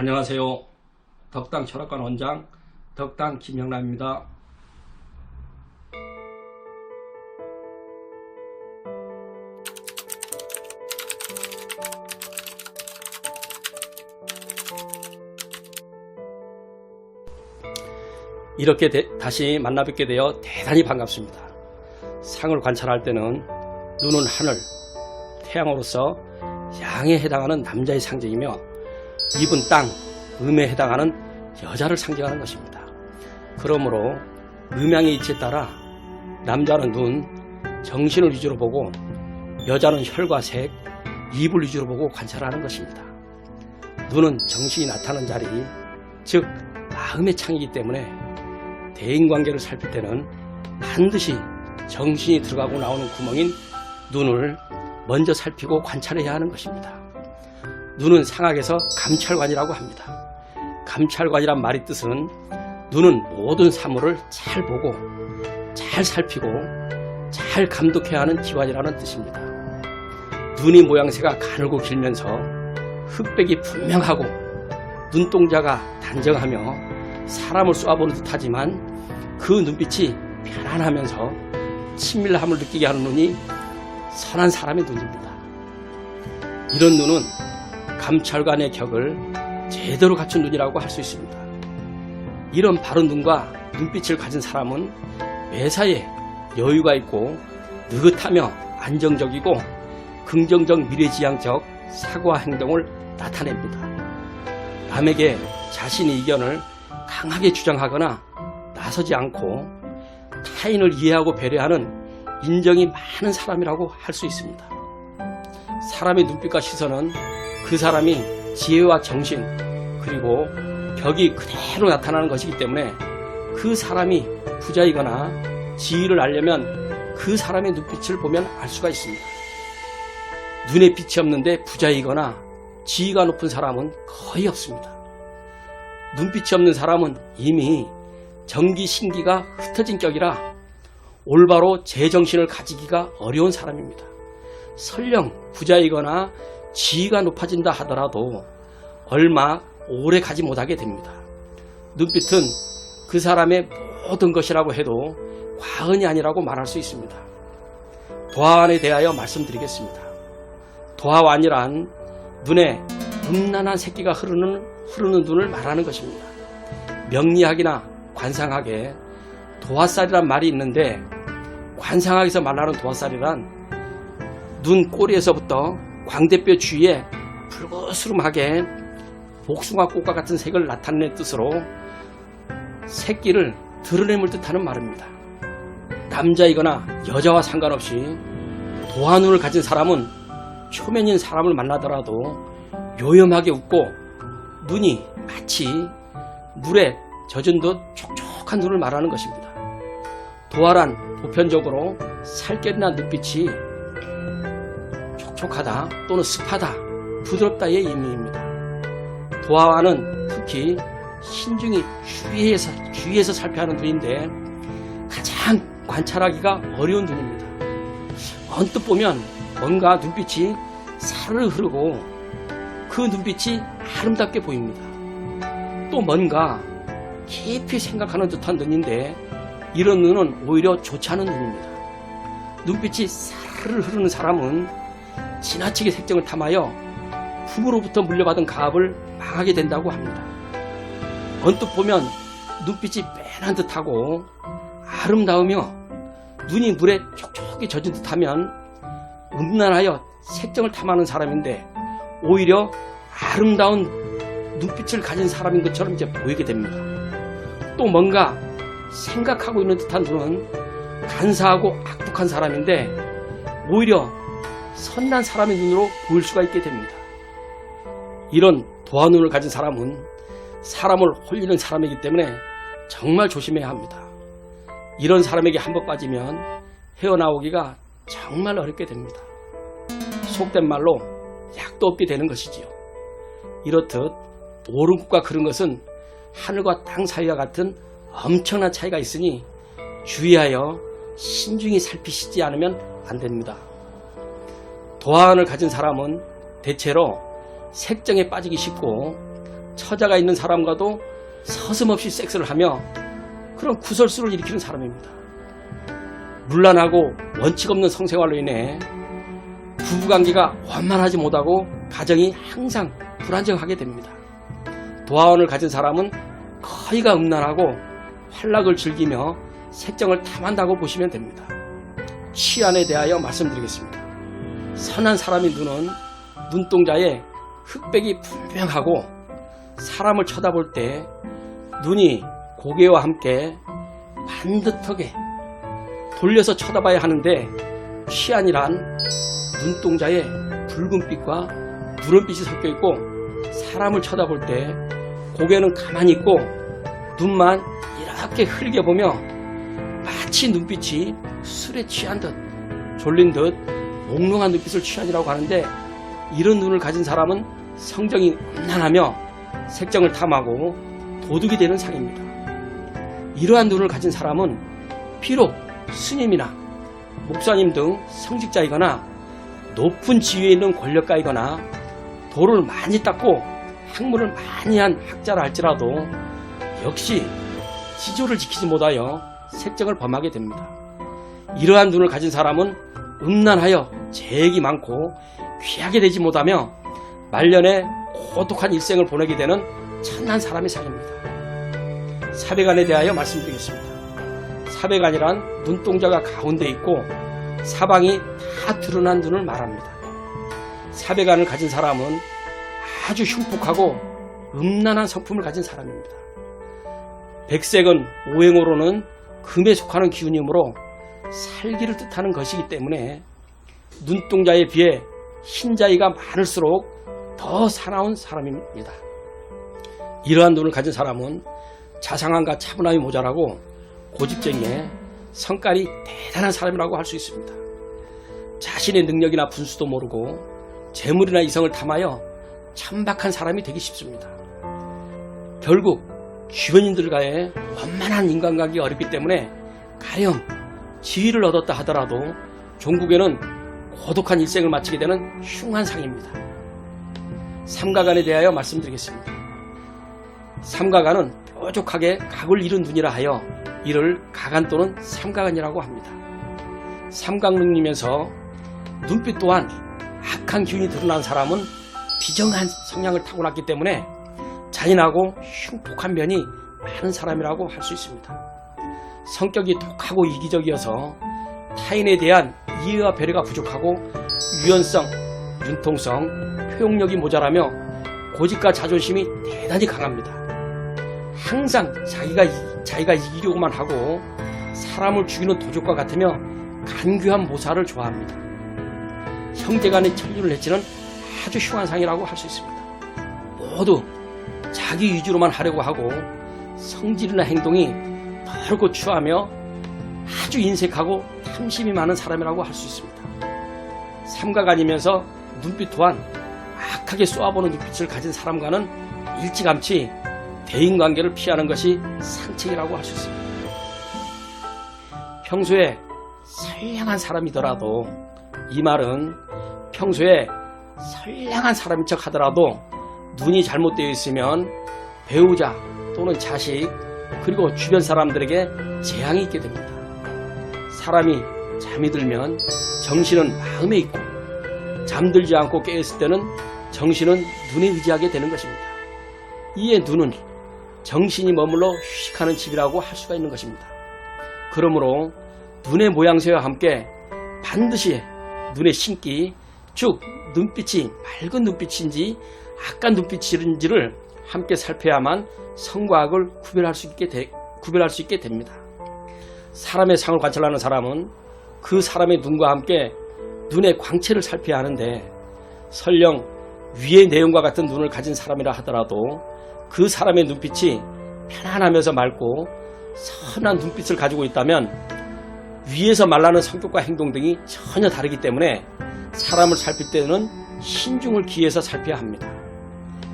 안녕하세요. 덕당 철학관 원장 덕당 김영남입니다. 이렇게 다시 만나 뵙게 되어 대단히 반갑습니다. 상을 관찰할 때는 눈은 하늘, 태양으로서 양에 해당하는 남자의 상징이며 입은 땅, 음에 해당하는 여자를 상징하는 것입니다. 그러므로 음양의 이치에 따라 남자는 눈, 정신을 위주로 보고 여자는 혈과 색, 입을 위주로 보고 관찰하는 것입니다. 눈은 정신이 나타나는 자리, 즉 마음의 창이기 때문에 대인관계를 살필 때는 반드시 정신이 들어가고 나오는 구멍인 눈을 먼저 살피고 관찰해야 하는 것입니다. 눈은 상학에서 감찰관이라고 합니다. 감찰관이란 말의 뜻은 눈은 모든 사물을 잘 보고 잘 살피고 잘 감독해야 하는 기관이라는 뜻입니다. 눈의 모양새가 가늘고 길면서 흑백이 분명하고 눈동자가 단정하며 사람을 쏘아보는 듯하지만 그 눈빛이 편안하면서 친밀함을 느끼게 하는 눈이 선한 사람의 눈입니다. 이런 눈은 감찰관의 격을 제대로 갖춘 눈이라고 할 수 있습니다. 이런 바른 눈과 눈빛을 가진 사람은 매사에 여유가 있고 느긋하며 안정적이고 긍정적 미래지향적 사고와 행동을 나타냅니다. 남에게 자신의 의견을 강하게 주장하거나 나서지 않고 타인을 이해하고 배려하는 인정이 많은 사람이라고 할 수 있습니다. 사람의 눈빛과 시선은 그 사람이 지혜와 정신 그리고 격이 그대로 나타나는 것이기 때문에 그 사람이 부자이거나 지위를 알려면 그 사람의 눈빛을 보면 알 수가 있습니다. 눈에 빛이 없는데 부자이거나 지위가 높은 사람은 거의 없습니다. 눈빛이 없는 사람은 이미 정기신기가 흩어진 격이라 올바로 제정신을 가지기가 어려운 사람입니다. 설령 부자이거나 지위가 높아진다 하더라도 얼마 오래 가지 못하게 됩니다. 눈빛은 그 사람의 모든 것이라고 해도 과언이 아니라고 말할 수 있습니다. 도화완에 대하여 말씀드리겠습니다. 도화완이란 눈에 음란한 색기가 흐르는 눈을 말하는 것입니다. 명리학이나 관상학에 도화살이란 말이 있는데 관상학에서 말하는 도화살이란 눈 꼬리에서부터 광대뼈 주위에 붉으스름하게 복숭아꽃과 같은 색을 나타내는 뜻으로 색기를 드러내물 듯하는 말입니다. 남자이거나 여자와 상관없이 도화눈을 가진 사람은 초면인 사람을 만나더라도 요염하게 웃고 눈이 마치 물에 젖은 듯 촉촉한 눈을 말하는 것입니다. 도화란 보편적으로 살결이나 눈빛이 촉촉하다 또는 습하다, 부드럽다의 의미입니다. 도화와는 특히 신중히 주의해서 살펴야 하는 눈인데 가장 관찰하기가 어려운 눈입니다. 언뜻 보면 뭔가 눈빛이 사르르 흐르고 그 눈빛이 아름답게 보입니다. 또 뭔가 깊이 생각하는 듯한 눈인데 이런 눈은 오히려 좋지 않은 눈입니다. 눈빛이 사르르 흐르는 사람은 지나치게 색정을 탐하여 부모로부터 물려받은 가업을 망하게 된다고 합니다. 언뜻 보면 눈빛이 뺀한 듯하고 아름다우며 눈이 물에 촉촉히 젖은 듯하면 음란하여 색정을 탐하는 사람인데 오히려 아름다운 눈빛을 가진 사람인 것처럼 이제 보이게 됩니다. 또 뭔가 생각하고 있는 듯한 눈은 간사하고 악독한 사람인데 오히려 선한 사람의 눈으로 보일 수가 있게 됩니다. 이런 도화눈을 가진 사람은 사람을 홀리는 사람이기 때문에 정말 조심해야 합니다. 이런 사람에게 한번 빠지면 헤어나오기가 정말 어렵게 됩니다. 속된 말로 약도 없게 되는 것이지요. 이렇듯 옳은 것과 그른 것은 하늘과 땅 사이와 같은 엄청난 차이가 있으니 주의하여 신중히 살피시지 않으면 안 됩니다. 도화운을 가진 사람은 대체로 색정에 빠지기 쉽고 처자가 있는 사람과도 서슴없이 섹스를 하며 그런 구설수를 일으키는 사람입니다. 문란하고 원칙 없는 성생활로 인해 부부관계가 원만하지 못하고 가정이 항상 불안정하게 됩니다. 도화원을 가진 사람은 거의가 음란하고 활락을 즐기며 색정을 탐한다고 보시면 됩니다. 취안에 대하여 말씀드리겠습니다. 선한 사람의 눈은 눈동자에 흑백이 분명하고 사람을 쳐다볼 때 눈이 고개와 함께 반듯하게 돌려서 쳐다봐야 하는데 취안이란 눈동자에 붉은빛과 누런빛이 섞여 있고 사람을 쳐다볼 때 고개는 가만히 있고 눈만 이렇게 흘겨보며 마치 눈빛이 술에 취한 듯 졸린 듯 몽롱한 눈빛을 취한이라고 하는데 이런 눈을 가진 사람은 성정이 음란하며 색정을 탐하고 도둑이 되는 상입니다. 이러한 눈을 가진 사람은 비록 스님이나 목사님 등 성직자이거나 높은 지위에 있는 권력가이거나 도를 많이 닦고 학문을 많이 한 학자라 할지라도 역시 지조를 지키지 못하여 색정을 범하게 됩니다. 이러한 눈을 가진 사람은 음란하여 재액이 많고 귀하게 되지 못하며 말년에 고독한 일생을 보내게 되는 천한 사람의 상입니다. 사백안에 대하여 말씀드리겠습니다. 사백안이란 눈동자가 가운데 있고 사방이 다 드러난 눈을 말합니다. 사백안을 가진 사람은 아주 흉폭하고 음란한 성품을 가진 사람입니다. 백색은 오행어로는 금에 속하는 기운이므로 살기를 뜻하는 것이기 때문에 눈동자에 비해 흰자위가 많을수록 더 사나운 사람입니다. 이러한 눈을 가진 사람은 자상함과 차분함이 모자라고 고집쟁이에 성깔이 대단한 사람이라고 할 수 있습니다. 자신의 능력이나 분수도 모르고 재물이나 이성을 탐하여 천박한 사람이 되기 쉽습니다. 결국 주변인들과의 원만한 인간관계가 어렵기 때문에 가령 지위를 얻었다 하더라도 종국에는 고독한 일생을 마치게 되는 흉한 상입니다. 삼가간에 대하여 말씀드리겠습니다. 삼가간은 뾰족하게 각을 이룬 눈이라 하여 이를 가간 또는 삼가간이라고 합니다. 삼각능이면서 눈빛 또한 악한 기운이 드러난 사람은 비정한 성향을 타고났기 때문에 잔인하고 흉폭한 면이 많은 사람이라고 할 수 있습니다. 성격이 독하고 이기적이어서 타인에 대한 이해와 배려가 부족하고 유연성, 융통성, 표현력이 모자라며 고집과 자존심이 대단히 강합니다. 항상 자기가 이기려고만 하고 사람을 죽이는 도적과 같으며 간교한 모사를 좋아합니다. 형제간의 천륜을 해치는 아주 흉한 상이라고 할 수 있습니다. 모두 자기 위주로만 하려고 하고 성질이나 행동이 더럽고 추하며 아주 인색하고 탐심이 많은 사람이라고 할 수 있습니다. 삼가간이면서 눈빛 또한 악하게 쏘아보는 눈빛을 가진 사람과는 일찌감치 대인관계를 피하는 것이 상책이라고 할 수 있습니다. 평소에 선량한 사람이더라도, 이 말은 평소에 선량한 사람인 척 하더라도 눈이 잘못되어 있으면 배우자 또는 자식 그리고 주변 사람들에게 재앙이 있게 됩니다. 사람이 잠이 들면 정신은 마음에 있고 잠들지 않고 깨었을 때는 정신은 눈에 의지하게 되는 것입니다. 이에 눈은 정신이 머물러 휴식하는 집이라고 할 수가 있는 것입니다. 그러므로 눈의 모양새와 함께 반드시 눈의 신기, 즉 눈빛이 맑은 눈빛인지 악한 눈빛인지를 함께 살펴야만 성과 악을 구별할 수 있게 됩니다. 사람의 상을 관찰하는 사람은 그 사람의 눈과 함께 눈의 광채를 살펴야 하는데, 설령 위의 내용과 같은 눈을 가진 사람이라 하더라도 그 사람의 눈빛이 편안하면서 맑고 선한 눈빛을 가지고 있다면 위에서 말라는 성격과 행동 등이 전혀 다르기 때문에 사람을 살필 때는 신중을 기해서 살펴야 합니다.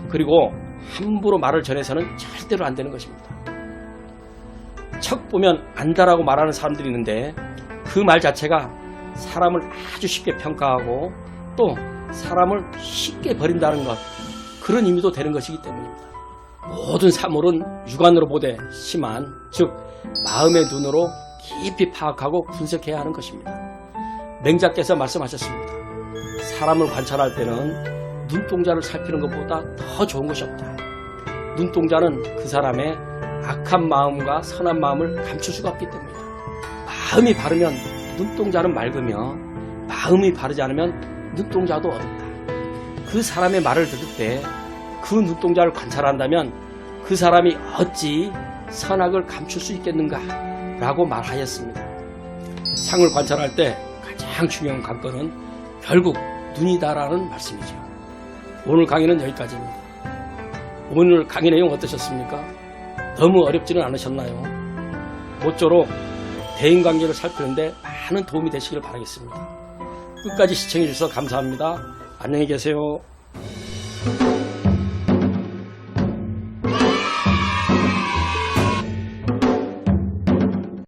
그리고 함부로 말을 전해서는 절대로 안 되는 것입니다. 척 보면 안다라고 말하는 사람들이 있는데 그 말 자체가 사람을 아주 쉽게 평가하고 또 사람을 쉽게 버린다는 것, 그런 의미도 되는 것이기 때문입니다. 모든 사물은 육안으로 보되 심한, 즉 마음의 눈으로 깊이 파악하고 분석해야 하는 것입니다. 맹자께서 말씀하셨습니다. 사람을 관찰할 때는 눈동자를 살피는 것보다 더 좋은 것이 없다. 눈동자는 그 사람의 악한 마음과 선한 마음을 감출 수가 없기 때문이다. 마음이 바르면 눈동자는 맑으며 마음이 바르지 않으면 눈동자도 어둡다. 그 사람의 말을 들을 때 그 눈동자를 관찰한다면 그 사람이 어찌 선악을 감출 수 있겠는가 라고 말하였습니다. 상을 관찰할 때 가장 중요한 관건은 결국 눈이다라는 말씀이죠. 오늘 강의는 여기까지입니다. 오늘 강의 내용 어떠셨습니까? 너무 어렵지는 않으셨나요? 모쪼록 대인관계를 살피는데 많은 도움이 되시길 바라겠습니다. 끝까지 시청해 주셔서 감사합니다. 안녕히 계세요.